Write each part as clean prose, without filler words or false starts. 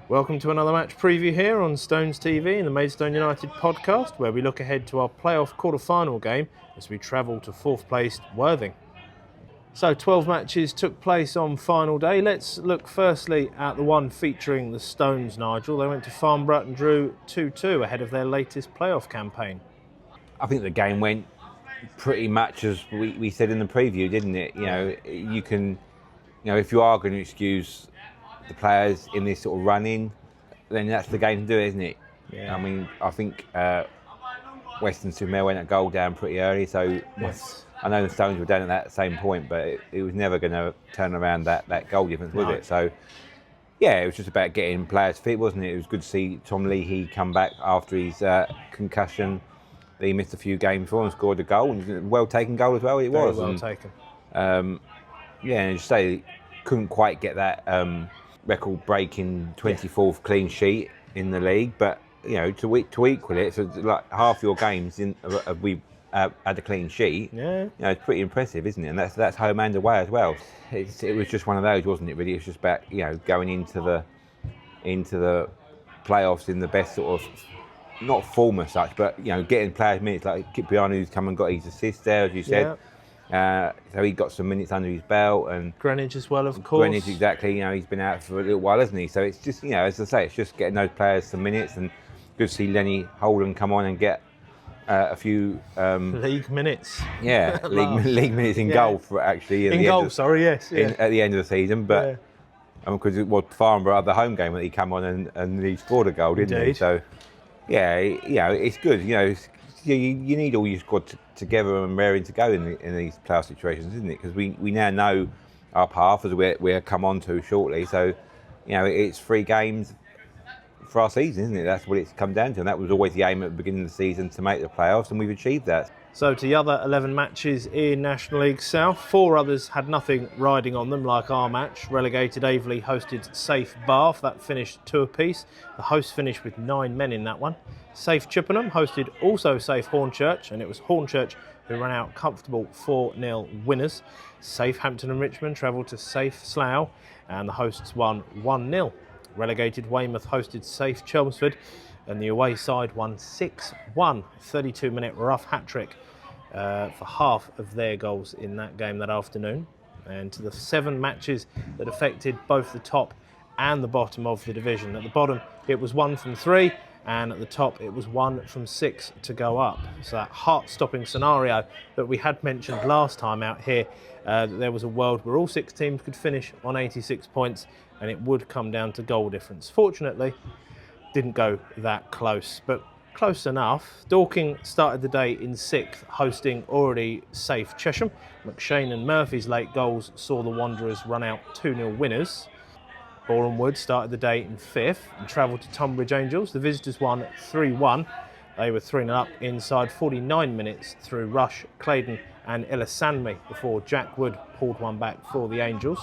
Welcome to another match preview here on Stones TV and the Maidstone United podcast, where we look ahead to our playoff quarter-final game as we travel to fourth placed Worthing. So 12 matches took place on final day. Let's look firstly at the one featuring the Stones, Nigel. They went to Farnborough and drew 2-2 ahead of their latest playoff campaign. I think the game went pretty much as we said in the preview, didn't it? You can, if you are going to excuse the players in this sort of run-in, then that's the game to do, isn't it? Yeah. I mean, I think Weston-super-Mare went a goal down pretty early, so Yes. I know the Stones were down at that same point, but it was never going to turn around that goal difference, was it? So, yeah, it was just about getting players fit, wasn't it? It was good to see Tom Leahy come back after his concussion. He missed a few games before and scored a goal, and well-taken goal as well, it was. Very well taken. And as you say, couldn't quite get that record-breaking 24th clean sheet in the league, but to equal it, so like half your games we've had a clean sheet. Yeah, it's pretty impressive, isn't it? And that's home and away as well. It was just one of those, wasn't it? Really, it was just about going into the playoffs in the best sort of, not form as such, but getting players minutes, like Kipriano, who's come and got his assist there, as you said. Yeah. So he got some minutes under his belt, and Greenwich as well, of course. Greenwich, exactly. He's been out for a little while, hasn't he? So it's just, as I say, it's just getting those players some minutes, and good to see Lenny Holden come on and get a few league minutes. Yeah, league minutes in goal for actually. At the end of the season, but because it was Farnborough, the home game, that he come on and he scored a goal, didn't he? So it's good. You need all your squad together and raring to go in these playoff situations, isn't it? Because we now know our path, as we'll come on to shortly. So, it's 3 games for our season, isn't it? That's what it's come down to, and that was always the aim at the beginning of the season, to make the playoffs, and we've achieved that. So to the other 11 matches in National League South, 4 others had nothing riding on them, like our match. Relegated Aveley hosted Safe Bath, that finished 2 apiece. The hosts finished with 9 men in that one. Safe Chippenham hosted also Safe Hornchurch, and it was Hornchurch who ran out comfortable 4-0 winners. Safe Hampton and Richmond travelled to Safe Slough, and the hosts won 1-0. Relegated Weymouth hosted Safe Chelmsford, and the away side won 6-1. 32-minute rough hat-trick for half of their goals in that game that afternoon. And to the 7 matches that affected both the top and the bottom of the division. At the bottom, it was 1 from 3, and at the top, it was 1 from 6 to go up. So that heart-stopping scenario that we had mentioned last time out here, that there was a world where all 6 teams could finish on 86 points, and it would come down to goal difference. Fortunately, didn't go that close, but close enough. Dorking started the day in 6th, hosting already safe Chesham. McShane and Murphy's late goals saw the Wanderers run out 2-0 winners. Boreham Wood started the day in 5th and travelled to Tunbridge Angels. The visitors won 3-1. They were 3-0 up inside 49 minutes through Rush, Claydon and Illisanmi before Jack Wood pulled one back for the Angels.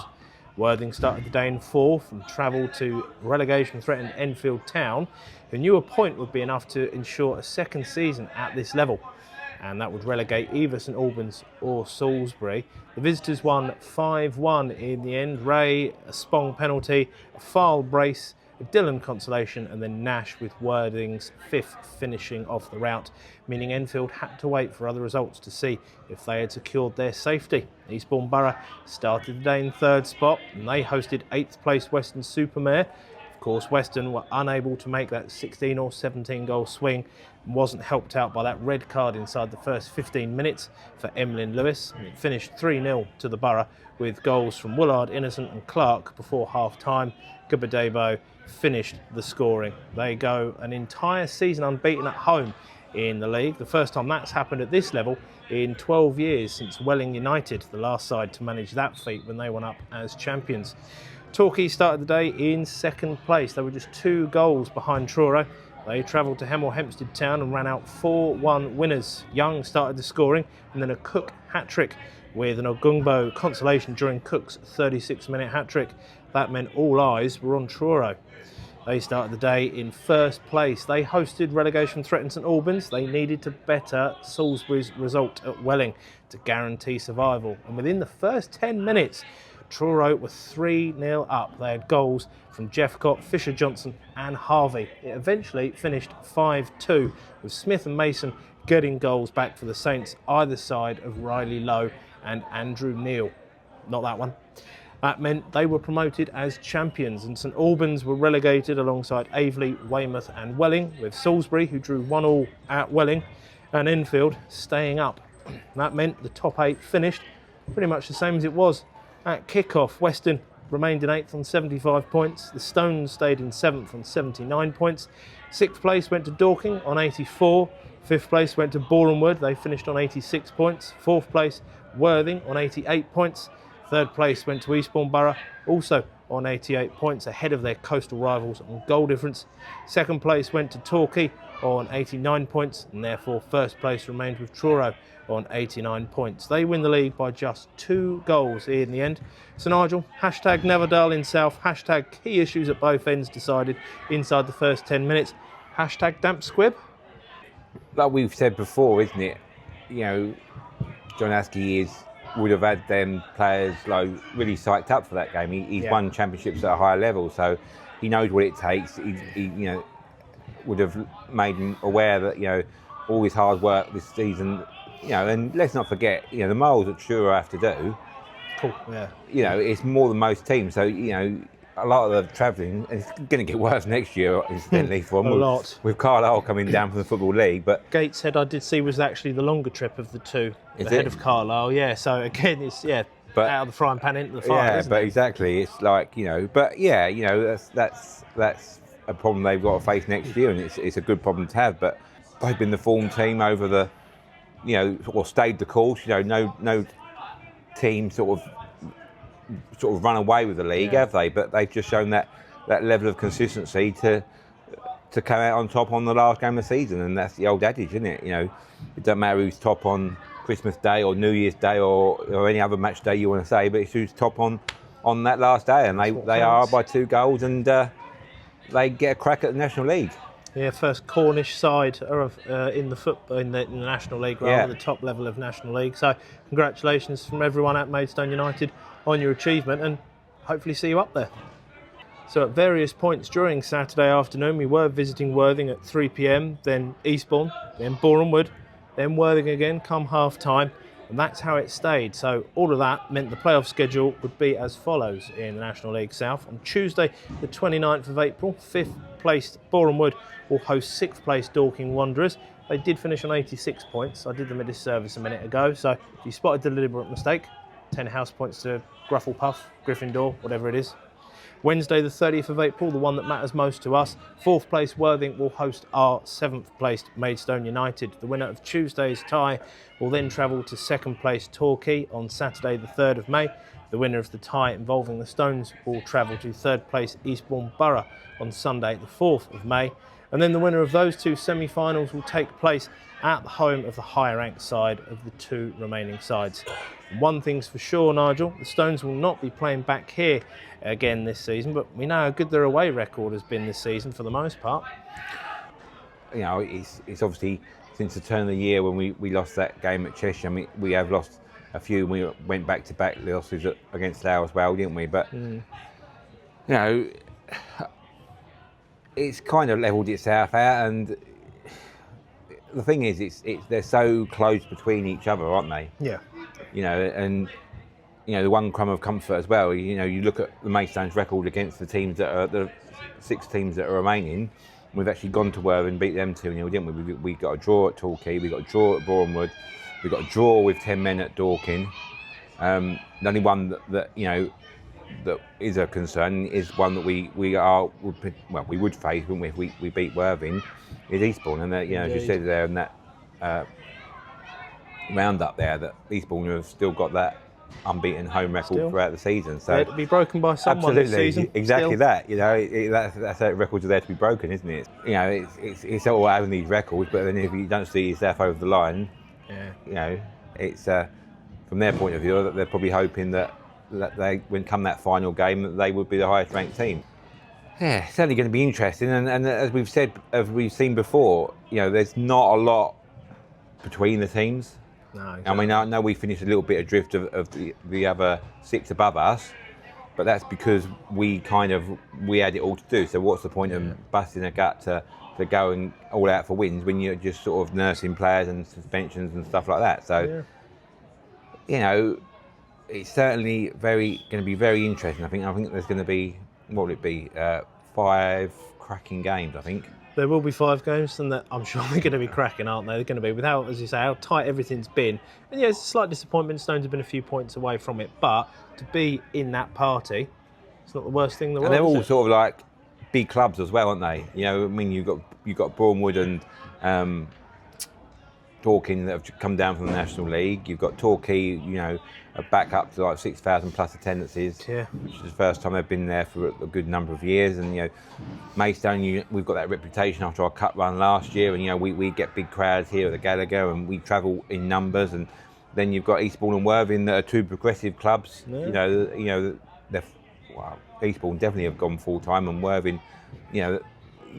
Worthing started the day in 4th and travelled to relegation-threatened Enfield Town, who knew a point would be enough to ensure a second season at this level, and that would relegate either St Albans or Salisbury. The visitors won 5-1 in the end. Ray, a Spong penalty, a foul brace, a Dillon consolation, and then Nash with Worthing's 5th finishing off the rout, meaning Enfield had to wait for other results to see if they had secured their safety. Eastbourne Borough started the day in 3rd spot, and they hosted 8th place Weston-super-Mare. Of course, Weston were unable to make that 16 or 17 goal swing, and wasn't helped out by that red card inside the first 15 minutes for Emlyn Lewis. And it finished 3-0 to the Borough, with goals from Woolard, Innocent and Clark before half-time. Gubadebo finished the scoring. They go an entire season unbeaten at home in the league. The first time that's happened at this level in 12 years since Welling United, the last side to manage that feat when they went up as champions. Torquay started the day in 2nd place. They were just 2 goals behind Truro. They travelled to Hemel Hempstead Town and ran out 4-1 winners. Young started the scoring, and then a Cook hat-trick with an Ogungbo consolation during Cook's 36-minute hat-trick. That meant all eyes were on Truro. They started the day in 1st place. They hosted relegation-threatened St Albans. They needed to better Salisbury's result at Welling to guarantee survival. And within the first 10 minutes, Truro were 3-0 up. They had goals from Jeffcott, Fisher-Johnson and Harvey. It eventually finished 5-2, with Smith and Mason getting goals back for the Saints either side of Riley Lowe and Andrew Neal. Not that one. That meant they were promoted as champions, and St Albans were relegated alongside Aveley, Weymouth and Welling, with Salisbury, who drew 1-1 at Welling, and Enfield staying up. That meant the top 8 finished pretty much the same as it was at kick-off. Weston remained in 8th on 75 points. The Stones stayed in 7th on 79 points. 6th place went to Dorking on 84. 5th place went to Borehamwood. They finished on 86 points. 4th place, Worthing on 88 points. 3rd place went to Eastbourne Borough, also on 88 points, ahead of their coastal rivals on goal difference. 2nd place went to Torquay on 89 points, and therefore 1st place remained with Truro on 89 points. They win the league by just 2 goals in the end. So Nigel, hashtag never dull in South, hashtag key issues at both ends decided inside the first 10 minutes, hashtag damp squib. Like we've said before, isn't it? You know, John Askey would have had them players like really psyched up for that game. He's won championships at a higher level, so he knows what it takes. He would have made him aware that all his hard work this season. And let's not forget, the miles that Truro have to do. Cool. Yeah. It's more than most teams. So a lot of the travelling, and it's going to get worse next year, incidentally, for them. A lot. With Carlisle coming down from the Football League. But Gateshead, I did see, was actually the longer trip of the two, ahead of Carlisle. Yeah, so again, it's out of the frying pan into the fire. Yeah, but exactly, it's like that's a problem they've got to face next year, and it's a good problem to have. But they've been the form team over the, or stayed the course. No team sort of run away with the league, have they? But they've just shown that level of consistency to come out on top on the last game of the season, and that's the old adage, isn't it? It doesn't matter who's top on Christmas Day or New Year's Day or any other match day you want to say, but it's who's top on that last day, and they are by 2 goals, and they get a crack at the National League. Yeah, first Cornish side in the National League, rather the top level of National League. So congratulations from everyone at Maidstone United on your achievement, and hopefully see you up there. So at various points during Saturday afternoon, we were visiting Worthing at 3 p.m, then Eastbourne, then Borehamwood, then Worthing again come half time, and that's how it stayed. So all of that meant the playoff schedule would be as follows in the National League South. On Tuesday, the 29th of April, 5th placed Borehamwood will host 6th placed Dorking Wanderers. They did finish on 86 points. I did them a disservice a minute ago, so if you spotted the deliberate mistake, 10 house points to Grufflepuff, Gryffindor, whatever it is. Wednesday the 30th of April, the one that matters most to us, 4th place Worthing will host our 7th placed Maidstone United. The winner of Tuesday's tie will then travel to 2nd place Torquay on Saturday the 3rd of May. The winner of the tie involving the Stones will travel to 3rd place Eastbourne Borough on Sunday the 4th of May. And then the winner of those 2 semi-finals will take place at the home of the higher ranked side of the 2 remaining sides. One thing's for sure, Nigel, the Stones will not be playing back here again this season, but we know how good their away record has been this season for the most part. It's obviously since the turn of the year when we lost that game at Cheshire. I mean, we have lost a few. We went back-to-back losses against Slough as well, didn't we? But it's kind of levelled itself out, and the thing is, they're so close between each other, aren't they? Yeah. And the one crumb of comfort as well. You look at the Maidstone's record against the teams that are the 6 teams that are remaining. We've actually gone to Worthing and beat them 2-0, didn't we? We got a draw at Torquay, we got a draw at Borehamwood, we got a draw with 10 men at Dorking. The only one that is a concern is one that we would face, wouldn't we, if we beat Worthing, is Eastbourne. And as you said there in that round up there, that Eastbourne have still got that unbeaten home record throughout the season. So to be broken by someone this season. Exactly that. That's how records are there to be broken, isn't it? It's all having these records, but then if you don't see yourself over the line, it's from their point of view that they're probably hoping that they, when come that final game, that they would be the highest ranked team. Yeah, it's certainly going to be interesting, and as we've seen before, there's not a lot between the teams. No, exactly. I mean, I know we finished a little bit adrift of the other 6 above us, but that's because we had it all to do. So what's the point of busting a gut to go and all out for wins when you're just sort of nursing players and suspensions and stuff like that? So, you know, it's certainly going to be very interesting. I think there's going to be, what will it be, 5 cracking games, I think. There will be 5 games, and I'm sure they're going to be cracking, aren't they? They're going to be, without, as you say, how tight everything's been. And yeah, it's a slight disappointment. Stones have been a few points away from it, but to be in that party, it's not the worst thing in the world. And they're all sort of like big clubs as well, aren't they? You know, I mean, you've got Bournemouth and Dorking that have come down from the National League. You've got Torquay, you know, back up to like 6,000 plus attendances, which is the first time they've been there for a good number of years. And you know, Maidstone, we've got that reputation after our cup run last year, and you know, we get big crowds here at the Gallagher, and we travel in numbers. And then you've got Eastbourne and Worthing that are 2 progressive clubs. Yeah. Eastbourne definitely have gone full time, and Worthing, you know,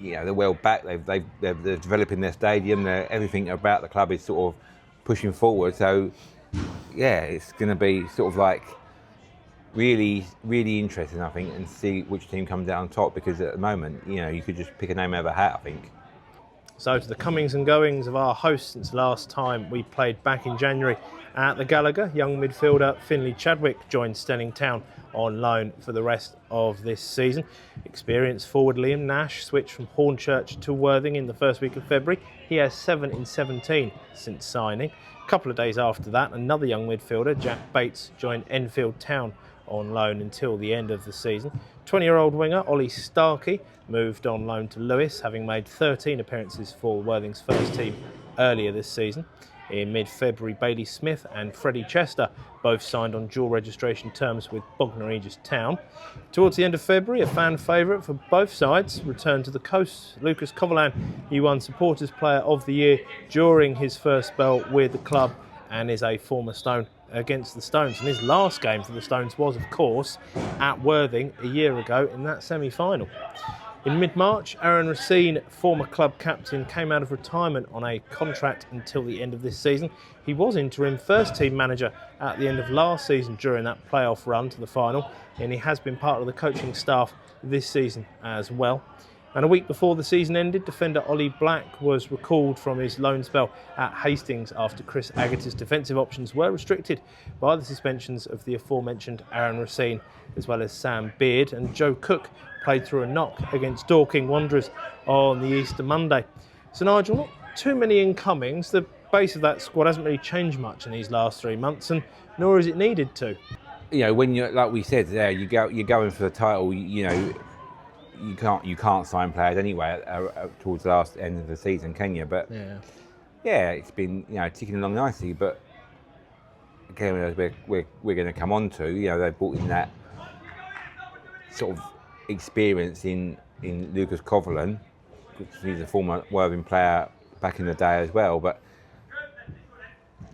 they're well back. They're developing their stadium. Everything about the club is sort of pushing forward. So yeah, it's going to be sort of like really, really interesting, I think, and see which team comes out on top. Because at the moment, you know, you could just pick a name out of a hat, I think. So to the comings and goings of our hosts since last time we played back in January at the Gallagher, young midfielder Finlay Chadwick joined Stelling Town on loan for the rest of this season. Experienced forward Liam Nash switched from Hornchurch to Worthing in the first week of February. He has 7 in 17 since signing. A couple of days after that, another young midfielder, Jack Bates, joined Enfield Town on loan until the end of the season. 20-year-old winger Ollie Starkey moved on loan to Lewis, having made 13 appearances for Worthing's first team earlier this season. In mid-February, Bailey Smith and Freddie Chester both signed on dual registration terms with Bognor Regis Town. Towards the end of February, a fan favourite for both sides returned to the coast. Lucas Coverland, he won Supporters Player of the Year during his first spell with the club and is a former Stone against the Stones. And his last game for the Stones was, of course, at Worthing a year ago in that semi-final. In mid-March, Aaron Racine, former club captain, came out of retirement on a contract until the end of this season. He was interim first-team manager at the end of last season during that playoff run to the final, and he has been part of the coaching staff this season as well. And a week before the season ended, defender Ollie Black was recalled from his loan spell at Hastings after Chris Agati's defensive options were restricted by the suspensions of the aforementioned Aaron Racine, as well as Sam Beard, and Joe Cook played through a knock against Dorking Wanderers on the Easter Monday. So Nigel, not too many incomings. The base of that squad hasn't really changed much in these last 3 months, and nor is it needed to. You know, when you're, like we said there, you're going for the title. You know, you can't sign players anyway towards the last end of the season, can you? But yeah, it's been, you know, ticking along nicely. But again, as we're going to come on to, you know, they've brought in that sort of experience in Lucas Coverland, because he's a former Worthing player back in the day as well. But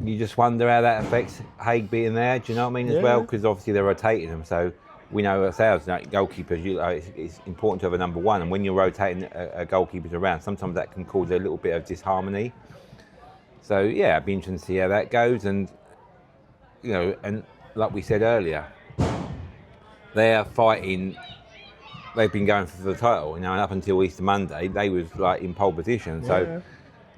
you just wonder how that affects Haig being there. Do you know what I mean? As well, because obviously they're rotating them. So we know ourselves, like goalkeepers, it's important to have a number one, and when you're rotating goalkeepers around, sometimes that can cause a little bit of disharmony. So yeah, it'd be interesting to see how that goes. And you know, and like we said earlier, they're fighting. They've been going for the title, you know, and up until Easter Monday, they was like in pole position. So,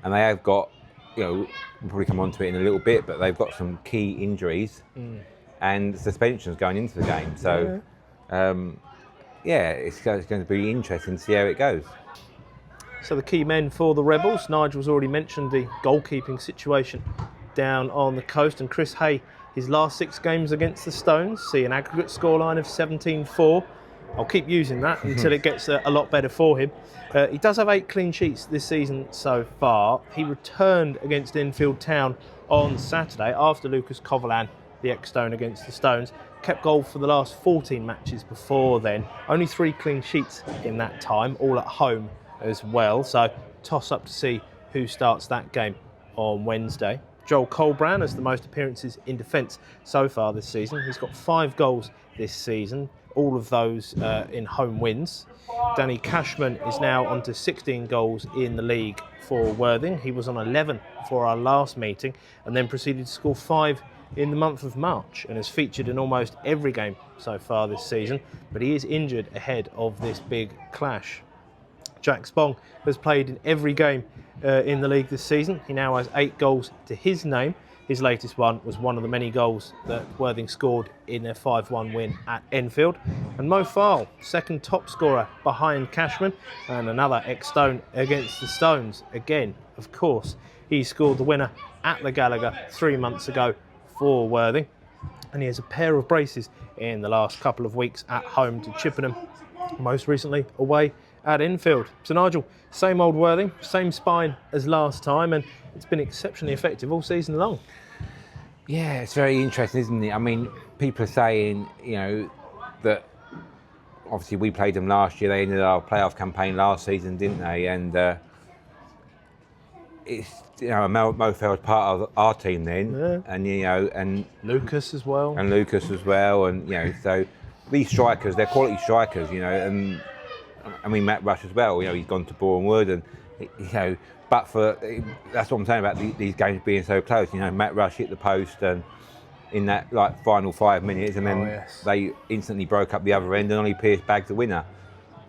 and they have got, you know, we'll probably come on to it in a little bit, but they've got some key injuries and suspensions going into the game. So, it's going to be interesting to see how it goes. So the key men for the Rebels, Nigel's already mentioned the goalkeeping situation down on the coast, and Chris Hay, his last 6 games against the Stones, see an aggregate scoreline of 17-4. I'll keep using that until it gets a lot better for him. He does have 8 clean sheets this season so far. He returned against Enfield Town on Saturday after Lucas Coverland, the ex-Stone against the Stones, kept goal for the last 14 matches before then. Only 3 clean sheets in that time, all at home as well. So toss up to see who starts that game on Wednesday. Joel Colbrand has the most appearances in defence so far this season. He's got 5 goals this season, all of those in home wins. Danny Cashman is now on to 16 goals in the league for Worthing. He was on 11 for our last meeting and then proceeded to score 5 in the month of March and has featured in almost every game so far this season, but he is injured ahead of this big clash. Jack Spong has played in every game in the league this season. He now has 8 goals to his name. His latest one was one of the many goals that Worthing scored in their 5-1 win at Enfield. And Mo Farl, second top scorer behind Cashman, and another ex-Stone against the Stones. Again, of course, he scored the winner at the Gallagher 3 months ago for Worthing. And he has a pair of braces in the last couple of weeks at home to Chippenham, most recently away at Enfield. So Nigel, same old Worthing, same spine as last time, and it's been exceptionally effective all season long. Yeah, it's very interesting, isn't it? I mean, people are saying, that obviously we played them last year. They ended our playoff campaign last season, didn't they? And it's Mo Farl's part of our team then, and and Lucas as well, and so these strikers, they're quality strikers, and I mean Matt Rush as well. He's gone to Boreham Wood, and but for that's what I'm saying about these games being so close. Matt Rush hit the post and in that final 5 minutes, and then they instantly broke up the other end, and Ollie Pearce bagged the winner.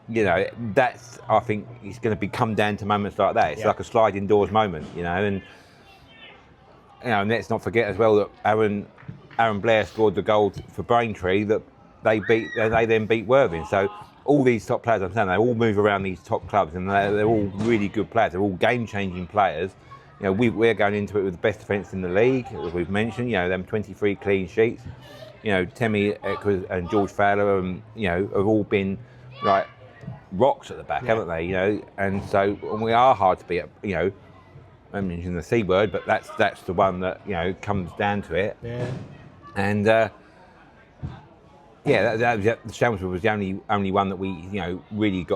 That's, I think it's going to come down to moments like that. It's like a sliding doors moment, and let's not forget as well that Aaron Blair scored the goal for Braintree that they then beat Worthing. So all these top players, I'm saying, they all move around these top clubs, and they're all really good players. They're all game-changing players. We're going into it with the best defence in the league, as we've mentioned. Them 23 clean sheets. Temi and George Fowler, have all been like rocks at the back, haven't they? And so we are hard to beat. I mentioned the C word, but that's the one that comes down to it. Yeah. And the Chelmsford was the only one that we really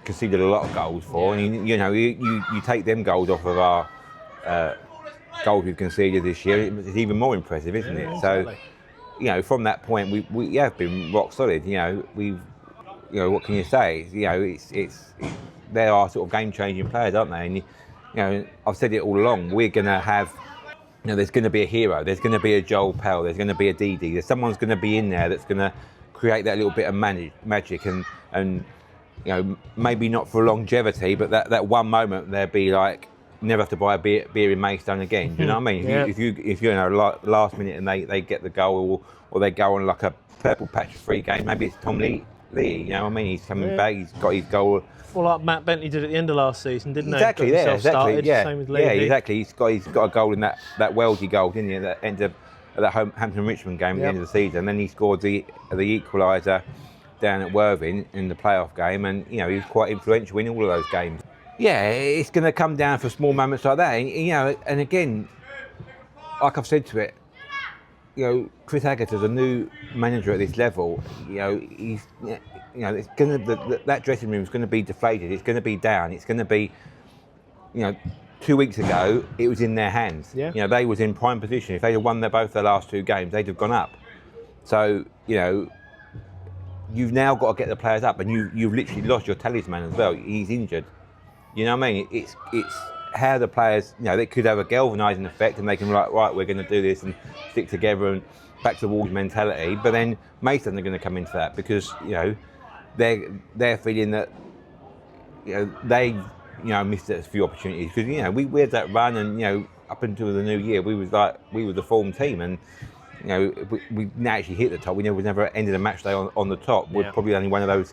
conceded a lot of goals for. And you take them goals off of our goals we've conceded this year, it's even more impressive, isn't it? Exactly. So from that point we have been rock solid. We've what can you say? It's they are sort of game-changing players, aren't they? And I've said it all along. We're going to have, there's going to be a hero. There's going to be a Joel Pell. There's going to be a Dee. Someone's going to be in there that's going to create that little bit of magic, and maybe not for longevity, but that one moment they'll be like, never have to buy a beer in Maidstone again. Do you know what I mean? Yeah. If you last minute and they get the goal, or they go on like a purple patch free game, maybe it's Tom Lee. He's coming back. He's got his goal. Well, like Matt Bentley did at the end of last season, didn't he? Exactly. Yeah. Exactly. Yeah. Same with Lee. Yeah. Exactly. He's got a goal in that Weldy goal, didn't he? At the end of that Hampton Richmond game at the end of the season. And then he scored the equaliser down at Worthing in the playoff game, and he was quite influential in all of those games. Yeah, it's going to come down for small moments like that, and again, like I've said to it, Chris Agger's a new manager at this level. He's, it's going to that dressing room is going to be deflated. It's going to be down. It's going to be, 2 weeks ago it was in their hands. Yeah. They was in prime position. If they had won both their last 2 games, they'd have gone up. So you've now got to get the players up, and you've literally lost your talisman as well. He's injured. You know what I mean? It's how the players, they could have a galvanising effect, and they can right, we're going to do this and stick together and back to the walls mentality. But then Maidstone are going to come into that because they're feeling that they missed a few opportunities because we had that run, and up until the new year we were the form team, and we now actually hit the top. We never ended a match day on the top. We're probably only one of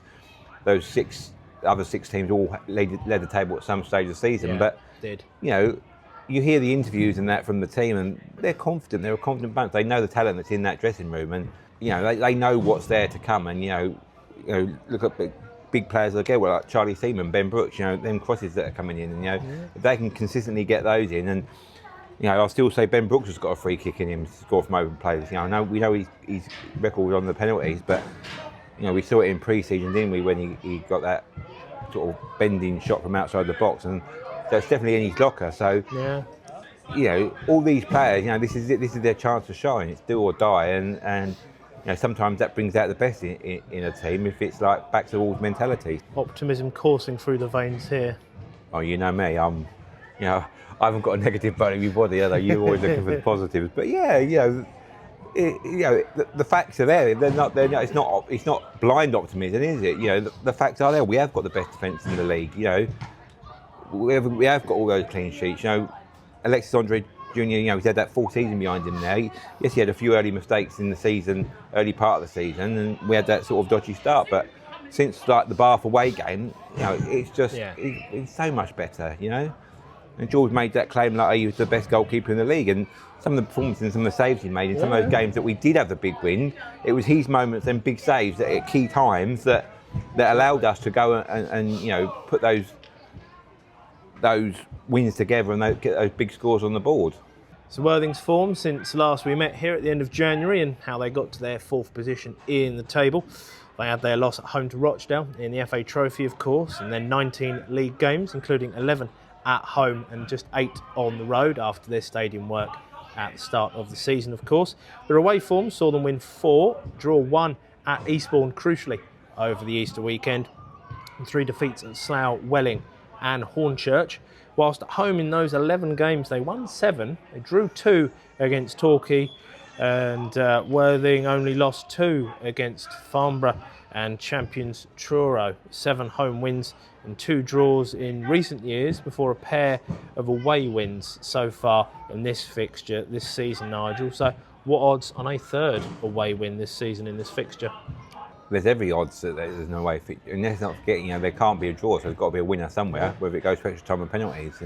those 6 other 6 teams all led the table at some stage of the season. But you hear the interviews and that from the team, and they're confident. They're a confident bunch. They know the talent that's in that dressing room, and they know what's there to come. And look at big players like Charlie Seaman, Ben Brooks. Them crosses that are coming in, and if they can consistently get those in, and I'll still say Ben Brooks has got a free kick in him to score from open plays. We know he's record on the penalties, but we saw it in pre-season, didn't we, when he got that sort of bending shot from outside the box, and so it's definitely in his locker. So all these players, this is their chance to shine. It's do or die, and sometimes that brings out the best in a team if it's like back to the walls mentality. Optimism coursing through the veins here. Oh, you know me, I haven't got a negative bone in my body, although you're always looking for the positives. But yeah, the facts are there. They're not. It's not blind optimism, is it? The facts are there. We have got the best defence in the league. We have got all those clean sheets. Alexis Andre Jr. He's had that full season behind him now. Yes, he had a few early mistakes in the season, early part of the season, and we had that sort of dodgy start. But since the Bath away game, it's just it's so much better. And George made that claim like he was the best goalkeeper in the league, and some of the performances and some of the saves he made in some of those games that we did have the big win, it was his moments and big saves at key times that allowed us to go and put those wins together and get those big scores on the board. So Worthing's form since last we met here at the end of January, and how they got to their 4th position in the table. They had their loss at home to Rochdale in the FA Trophy, of course, and then 19 league games, including 11 at home and just 8 on the road after their stadium work at the start of the season, of course. Their away form saw them win 4, draw 1 at Eastbourne, crucially, over the Easter weekend, and 3 defeats at Slough, Welling and Hornchurch. Whilst at home in those 11 games, they won 7, they drew 2 against Torquay, and Worthing only lost 2 against Farnborough and champions Truro. 7 home wins and 2 draws in recent years before a pair of away wins so far in this fixture this season, Nigel. So what odds on a 3rd away win this season in this fixture? There's every odds that there's no away fixture. And let's not forget, there can't be a draw, so there's got to be a winner somewhere, whether it goes to extra time and penalties,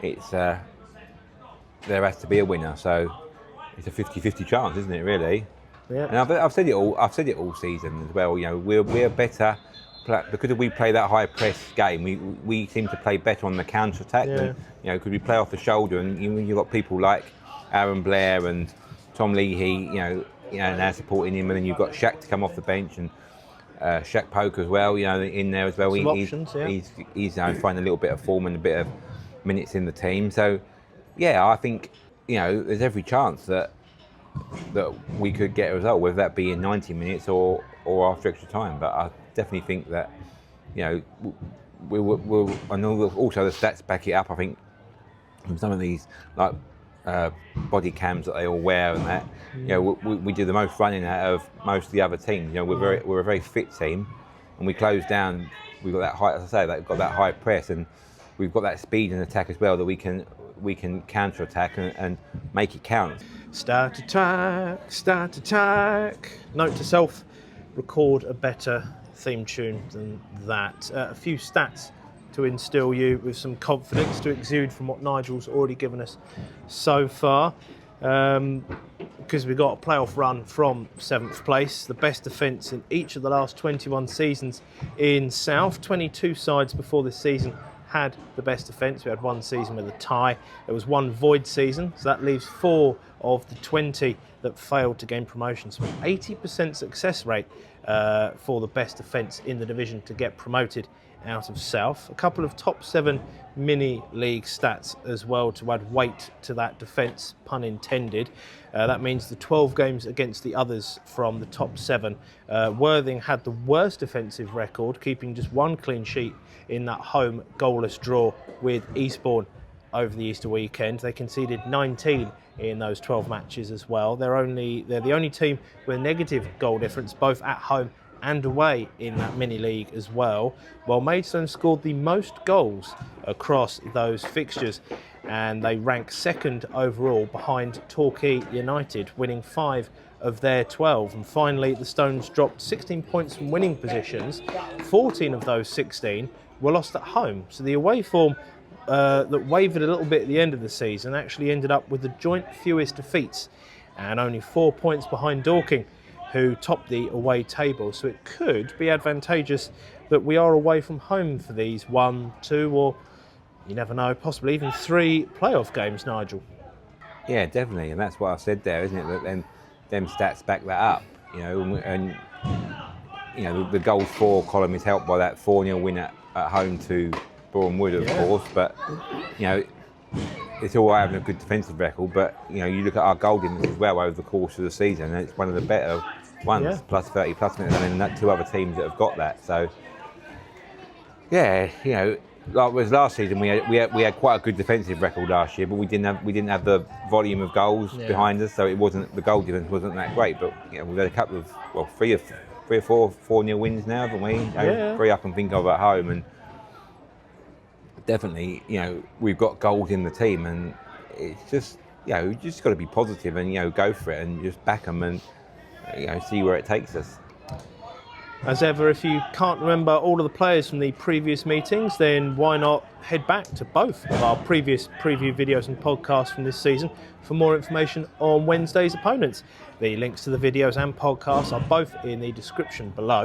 It's there has to be a winner, so it's a 50-50 chance, isn't it, really? Yeah. And I've said it all season as well. We're better because we play that high press game. We seem to play better on the counter attack than because we play off the shoulder, and you've got people like Aaron Blair and Tom Leahy, now supporting him, and then you've got Shaq to come off the bench and Shaq Poke as well, in there as well. He's finding a little bit of form and a bit of minutes in the team. So yeah, I think there's every chance that we could get a result, whether that be in 90 minutes or after extra time. But I definitely think that we'll and also the stats back it up. I think from some of these body cams that they all wear and that, we do the most running out of most of the other teams. We're a very fit team, and we close down. We've got that high, as I say, we've got that high press, and we've got that speed and attack as well that we can counter attack and make it count. Start attack. Note to self: record a better theme tune than that. A few stats to instill you with some confidence to exude from what Nigel's already given us so far. Because we've got a playoff run from 7th place, the best defence in each of the last 21 seasons in South. 22 sides before this season had the best defence. We had 1 season with a tie. There was 1 void season, so that leaves 4 of the 20 that failed to gain promotion. So an 80% success rate for the best defence in the division to get promoted out of South. A couple of top 7 mini league stats as well to add weight to that defence, pun intended. That means the 12 games against the others from the top 7. Worthing had the worst defensive record, keeping just 1 clean sheet in that home goalless draw with Eastbourne over the Easter weekend. They conceded 19 in those 12 matches as well. They're the only team with a negative goal difference, both at home and away in that mini league as well, while Maidstone scored the most goals across those fixtures, and they rank 2nd overall behind Torquay United, winning 5 of their 12. And finally, the Stones dropped 16 points from winning positions. 14 of those 16 were lost at home, so the away form that wavered a little bit at the end of the season actually ended up with the joint fewest defeats, and only 4 points behind Dorking, who topped the away table. So it could be advantageous that we are away from home for these 1, 2, or you never know, possibly even 3 playoff games, Nigel. Yeah, definitely, and that's what I said there, isn't it? That them stats back that up, and the goals for column is helped by that 4-0 win at home to Boreham Wood, of course. But it's all right having a good defensive record, but you know, you look at our goal difference as well over the course of the season, and it's one of the better ones, plus 30 plus minutes. I mean, 2 other teams that have got that. So, yeah, you know, like it was last season, we had quite a good defensive record last year, but we didn't have the volume of goals behind us, so it wasn't, the goal difference wasn't that great. But you know, we've had a couple of, well, three or four 4-0 wins now, haven't we? Yeah. 3 I can think of at home, and definitely, you know, we've got goals in the team, and it's just, you know, you just got to be positive and, you know, go for it and just back them and, you know, see where it takes us. As ever, if you can't remember all of the players from the previous meetings, then why not head back to both of our previous preview videos and podcasts from this season for more information on Wednesday's opponents. The links to the videos and podcasts are both in the description below.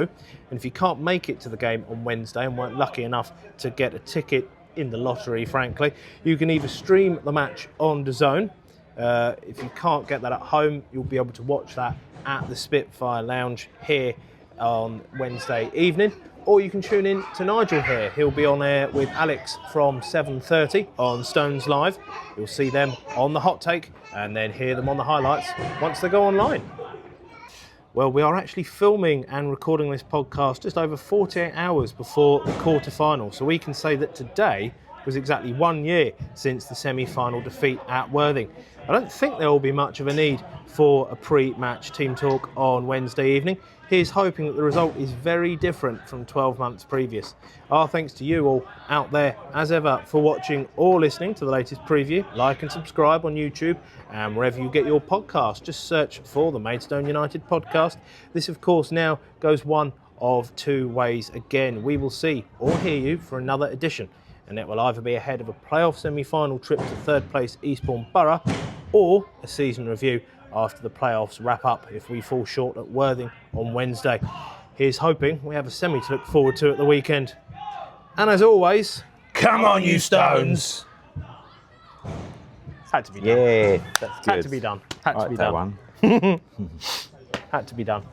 And if you can't make it to the game on Wednesday and weren't lucky enough to get a ticket in the lottery, frankly, you can either stream the match on DAZN. If you can't get that at home, you'll be able to watch that at the Spitfire Lounge here on Wednesday evening, or you can tune in to Nigel here. He'll be on air with Alex from 7:30 on Stones Live. You'll see them on the hot take and then hear them on the highlights once they go online. Well, we are actually filming and recording this podcast just over 48 hours before the quarter-final, so we can say that today was exactly 1 year since the semi-final defeat at Worthing. I don't think there will be much of a need for a pre-match team talk on Wednesday evening. Here's hoping that the result is very different from 12 months previous. Our thanks to you all out there, as ever, for watching or listening to the latest preview. Like and subscribe on YouTube and wherever you get your podcast. Just search for the Maidstone United podcast. This, of course, now goes one of 2 ways again. We will see or hear you for another edition, and it will either be ahead of a playoff semi-final trip to 3rd place Eastbourne Borough, or a season review after the playoffs wrap up if we fall short at Worthing on Wednesday. Here's hoping we have a semi to look forward to at the weekend. And as always, come on you Stones! It's had to be done. Yeah, that's good. Had to be done. Had to be that done. one. Had to be done.